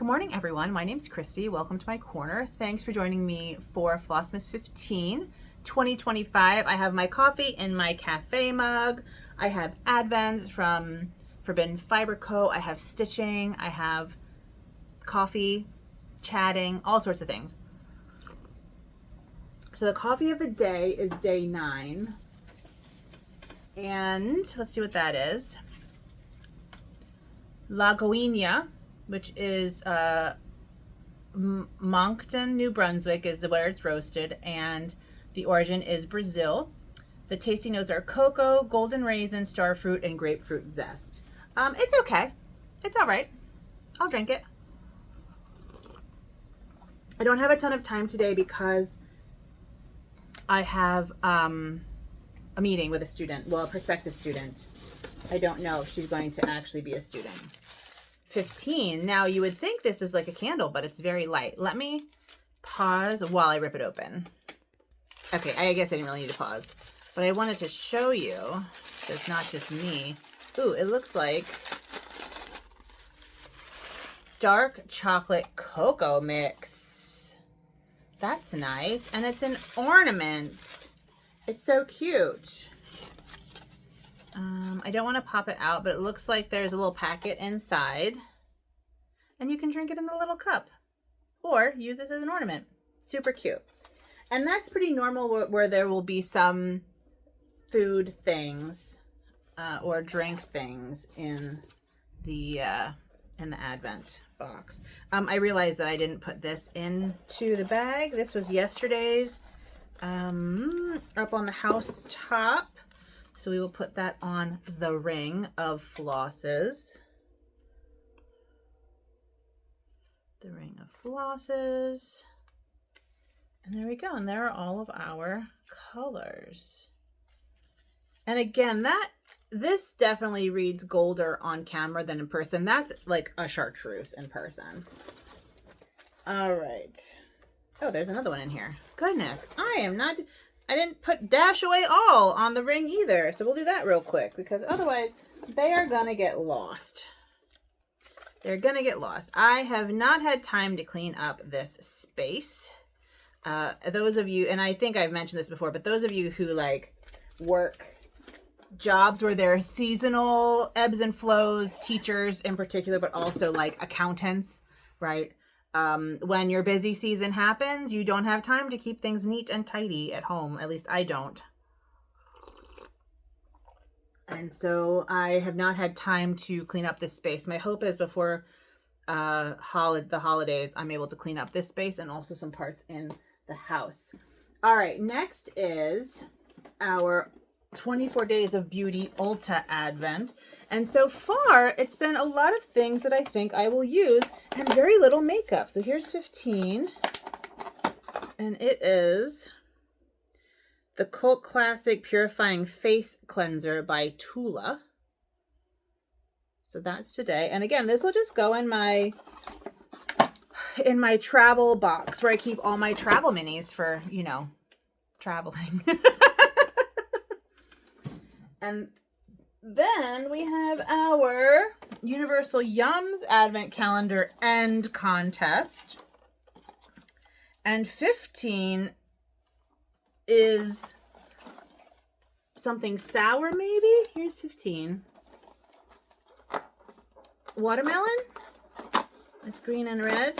Good morning, everyone. My name's Christy. Welcome to my corner. Thanks for joining me for Flossmas 15 2025. I have my coffee in my cafe mug. I have advents from Forbidden Fiber Co. I have stitching. I have coffee, chatting, all sorts of things. So the coffee of the day is day 9. And let's see what that is. La Goinia, which is Moncton, New Brunswick is where it's roasted, and the origin is Brazil. The tasting notes are cocoa, golden raisin, starfruit, and grapefruit zest. It's okay. It's all right. I'll drink it. I don't have a ton of time today because I have a meeting with a student, well, a prospective student. I don't know if she's going to actually be a student. 15. Now you would think this is like a candle, but it's very light. Let me pause while I rip it open. Okay, I guess I didn't really need to pause, but I wanted to show you so it's not just me. Ooh, it looks like dark chocolate cocoa mix. That's nice. And it's an ornament. It's so cute. I don't want to pop it out, but it looks like there's a little packet inside. And you can drink it in the little cup. Or use this as an ornament. Super cute. And that's pretty normal where there will be some food things or drink things in the Advent box. I realized that I didn't put this into the bag. This was yesterday's up on the house top. So we will put that on the ring of flosses. The ring of flosses. And there we go. And there are all of our colors. And again, this definitely reads golder on camera than in person. That's like a chartreuse in person. All right. Oh, there's another one in here. Goodness, I didn't put dash away all on the ring either. So we'll do that real quick because otherwise they are going to get lost. They're going to get lost. I have not had time to clean up this space. Those of you, and I think I've mentioned this before, but those of you who like work jobs where there are seasonal ebbs and flows, teachers in particular, but also like accountants, right? When your busy season happens, you don't have time to keep things neat and tidy at home. At least I don't. And so I have not had time to clean up this space. My hope is before the holidays, I'm able to clean up this space and also some parts in the house. All right, next is our 24 Days of Beauty Ulta Advent. And so far, it's been a lot of things that I think I will use and very little makeup. So here's 15. And it is the Cult Classic Purifying Face Cleanser by Tula. So that's today. And again, this will just go in my travel box where I keep all my travel minis for, you know, traveling. And then we have our Universal Yums Advent Calendar End Contest. And 15 is something sour, maybe? Here's 15. Watermelon. It's green and red.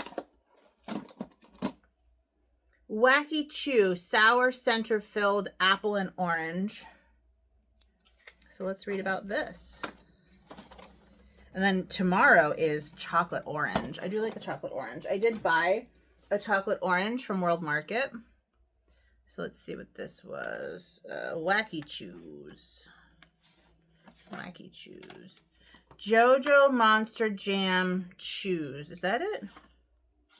Wacky Chew, sour center-filled apple and orange. So let's read about this. And then tomorrow is chocolate orange. I do like a chocolate orange. I did buy a chocolate orange from World Market. So let's see what this was. Wacky Chews. Wacky Chews. Jojo Monster Jam Chews. Is that it?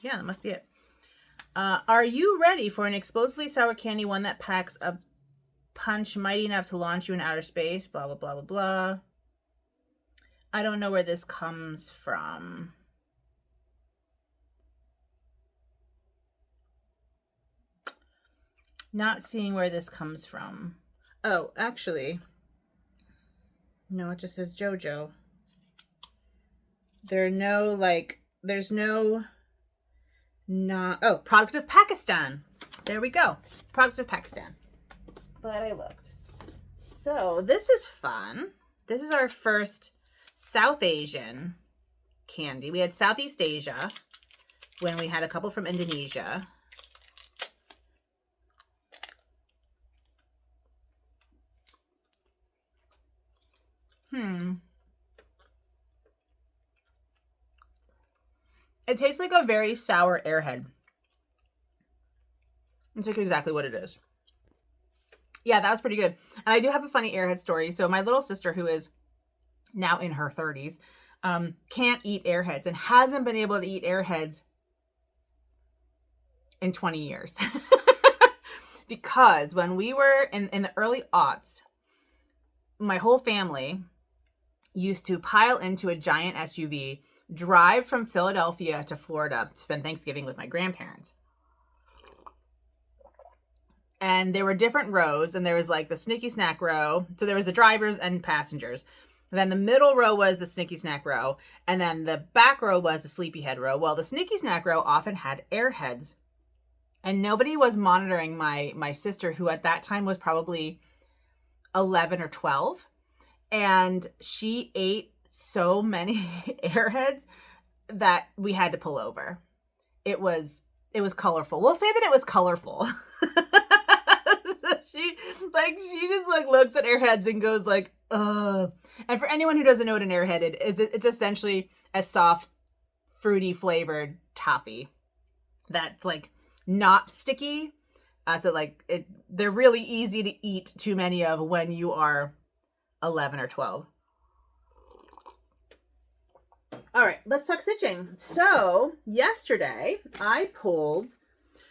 Yeah, that must be it. Are you ready for an explosively sour candy, one that packs a punch mighty enough to launch you in outer space? Blah, blah, blah, blah, blah. I don't know where this comes from. Not seeing where this comes from. Oh, actually, no, it just says JoJo. There are no like there's no, oh, product of Pakistan. There we go. Product of Pakistan. Glad I looked. So this is fun. This is our first South Asian candy. We had Southeast Asia when we had a couple from Indonesia. It tastes like a very sour Airhead. It's like exactly what it is. Yeah, that was pretty good. And I do have a funny Airhead story. So my little sister, who is now in her 30s, can't eat Airheads and hasn't been able to eat Airheads in 20 years. Because when we were in the early aughts, my whole family used to pile into a giant SUV, drive from Philadelphia to Florida to spend Thanksgiving with my grandparents. And there were different rows, and there was like the Snicky Snack row. So there was the drivers and passengers. And then the middle row was the Snicky Snack row, and then the back row was the Sleepyhead row. Well, the Snicky Snack row often had Airheads, and nobody was monitoring my sister, who at that time was probably 11 or 12. And she ate so many Airheads that we had to pull over. It was colorful. We'll say that it was colorful. So she just like looks at Airheads and goes like, ugh. And for anyone who doesn't know what an Airhead is, it's essentially a soft, fruity flavored toffee that's like not sticky. So like they're really easy to eat too many of when you are 11 or 12. All right, let's talk stitching. So yesterday I pulled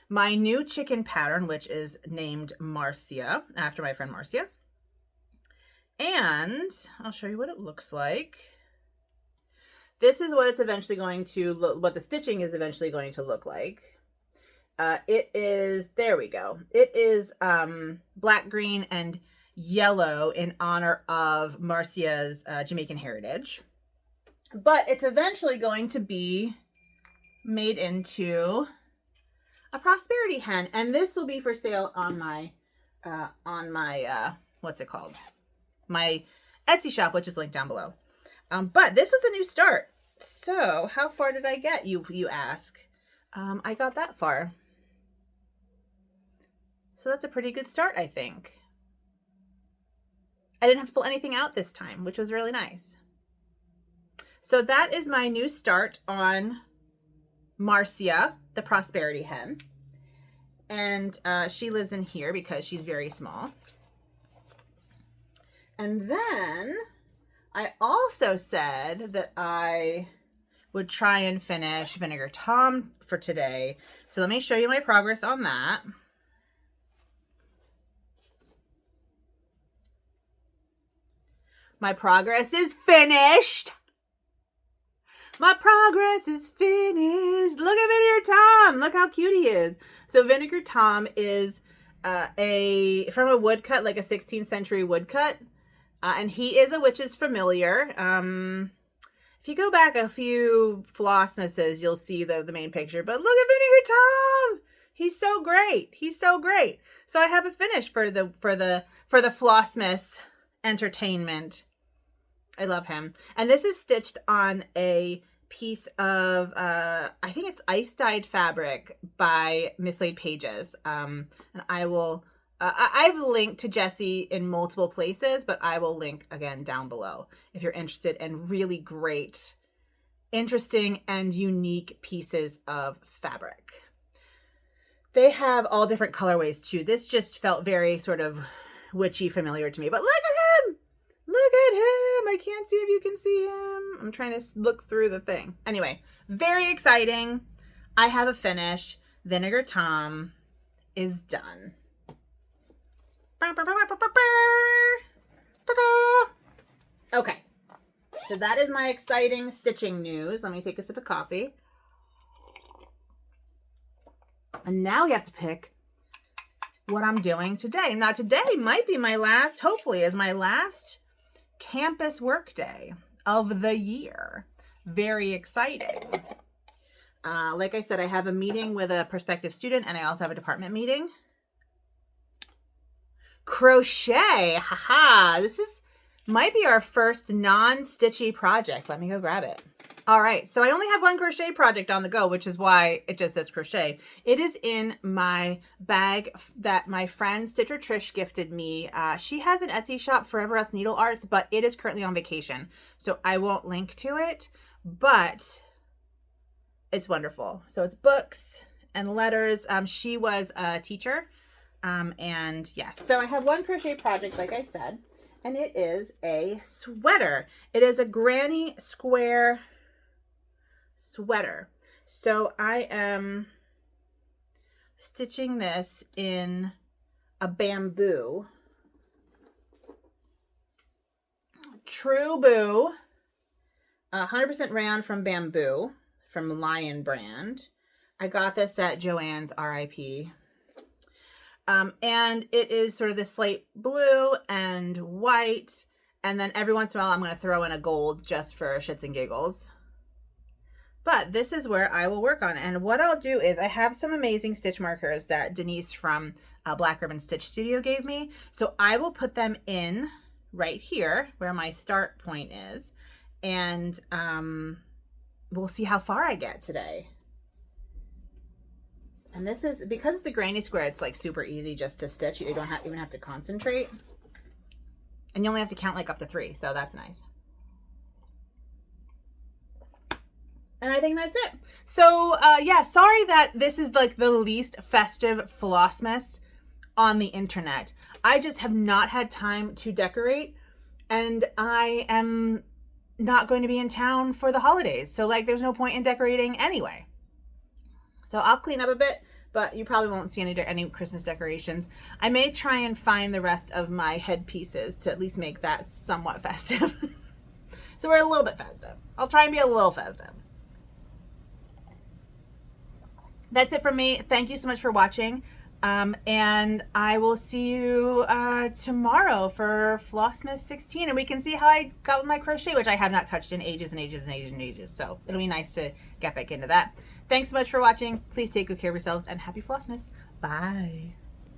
my new chicken pattern, which is named Marcia, after my friend Marcia. And I'll show you what it looks like. This is what it's eventually going to look, what the stitching is eventually going to look like. It is, there we go. It is black, green, and yellow in honor of Marcia's Jamaican heritage. But it's eventually going to be made into a prosperity hen, and this will be for sale on my what's it called? My Etsy shop, which is linked down below. But this was a new start. So how far did I get, you ask? I got that far. So that's a pretty good start, I think. I didn't have to pull anything out this time, which was really nice. So that is my new start on Marcia, the prosperity hen. And she lives in here because she's very small. And then I also said that I would try and finish Vinegar Tom for today. So let me show you my progress on that. My progress is finished. My progress is finished. Look at Vinegar Tom. Look how cute he is. So Vinegar Tom is from a woodcut, like a 16th century woodcut. And he is a witch's familiar. If you go back a few Flossmases, you'll see the main picture. But look at Vinegar Tom. He's so great. He's so great. So I have a finish for the Flossmas entertainment. I love him. And this is stitched on a piece of, I think it's ice dyed fabric by Mislaid Pages. And I will, I've linked to Jessie in multiple places, but I will link again down below if you're interested in really great, interesting, and unique pieces of fabric. They have all different colorways too. This just felt very sort of witchy familiar to me, but look at him! Look at him! I can't see if you can see him. I'm trying to look through the thing. Anyway, very exciting. I have a finish. Vinegar Tom is done. Okay, so that is my exciting stitching news. Let me take a sip of coffee. And now we have to pick what I'm doing today. Now today might be my last, hopefully, is my last campus work day of the year. Very exciting. Like I said, I have a meeting with a prospective student, and I also have a department meeting. Crochet, haha. Might be our first non-stitchy project. Let me go grab it. All right, so I only have one crochet project on the go, which is why it just says crochet. It is in my bag that my friend Stitcher Trish gifted me. She has an Etsy shop, Forever Us Needle Arts, but it is currently on vacation, so I won't link to it, but it's wonderful. So it's books and letters. She was a teacher, and yes. So I have one crochet project, like I said, and it is a sweater. It is a granny square sweater. So I am stitching this in a bamboo. True Boo. 100% rayon from bamboo from Lion brand. I got this at Joann's, RIP. And it is sort of the slate blue and white. And then every once in a while, I'm going to throw in a gold just for shits and giggles. But this is where I will work on it. And what I'll do is I have some amazing stitch markers that Denise from Black Ribbon Stitch Studio gave me. So I will put them in right here where my start point is. And we'll see how far I get today. And this is, because it's a granny square, it's like super easy just to stitch. You don't even have to concentrate. And you only have to count like up to 3. So that's nice. And I think that's it. So, yeah, sorry that this is like the least festive Flossmas on the internet. I just have not had time to decorate, and I am not going to be in town for the holidays. So, like, there's no point in decorating anyway. So I'll clean up a bit, but you probably won't see any Christmas decorations. I may try and find the rest of my headpieces to at least make that somewhat festive. So we're a little bit festive. I'll try and be a little festive. That's it from me. Thank you so much for watching. And I will see you tomorrow for Flossmas 16. And we can see how I got with my crochet, which I have not touched in ages and ages and ages and ages. So it'll be nice to get back into that. Thanks so much for watching. Please take good care of yourselves and happy Flossmas. Bye.